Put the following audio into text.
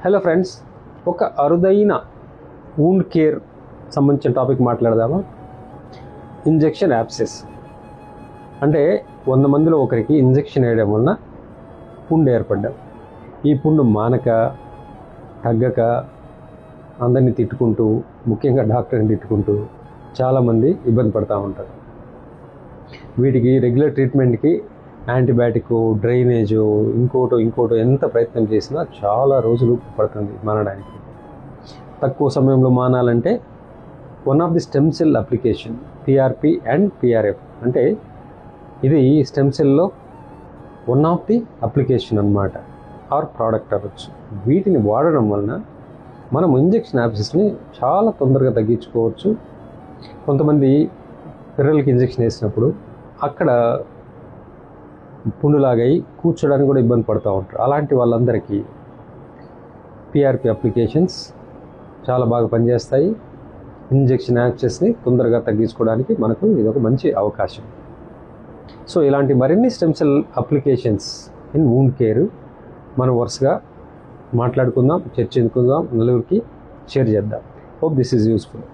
Hello friends, ఒక అరుదైన wound care సంబంధించిన టాపిక్ మాట్లాడదామా? ఇంజెక్షన్ యాబ్సెస్ అంటే 100 మందిలో ఒకరికి ఇంజెక్షన్ వేయడం వలన పుండు ఏర్పడ్డం. ఈ పుండు మానక తగ్గక అందరినీ తిట్టుకుంటూ, ముఖ్యంగా డాక్టర్ని తిట్టుకుంటూ చాలామంది ఇబ్బంది పడుతూ ఉంటారు. వీటికి రెగ్యులర్ ట్రీట్మెంట్కి యాంటీబయాటిక్, డ్రైనేజు, ఇంకోటో ఎంత ప్రయత్నం చేసినా చాలా రోజులు పడుతుంది మానడానికి. తక్కువ సమయంలో మానాలంటే one of the stem cell application PRP and PRF అంటే ఇది స్టెమ్ సెల్లో వన్ ఆఫ్ ది అప్లికేషన్ అన్నమాట, ఆర్ ప్రోడక్ట్ అవ్వచ్చు. వీటిని వాడడం వలన మనం ఇంజెక్షన్ యాబ్సెస్ని చాలా తొందరగా తగ్గించుకోవచ్చు. కొంతమంది పిల్లలకి ఇంజెక్షన్ వేసినప్పుడు అక్కడ పుండులాగాయి కూర్చోడానికి కూడా ఇబ్బంది పడుతూ ఉంటారు. అలాంటి వాళ్ళందరికీ పిఆర్పి అప్లికేషన్స్ చాలా బాగా పనిచేస్తాయి. ఇంజెక్షన్ యాబ్సెస్ని తొందరగా తగ్గించుకోవడానికి మనకు ఇది ఒక మంచి అవకాశం. సో ఇలాంటి మరిన్ని stem cell applications in wound care మనం వరుసగా మాట్లాడుకుందాం, చర్చించుకుందాం, నలుగురికి షేర్ చేద్దాం. Hope this is useful.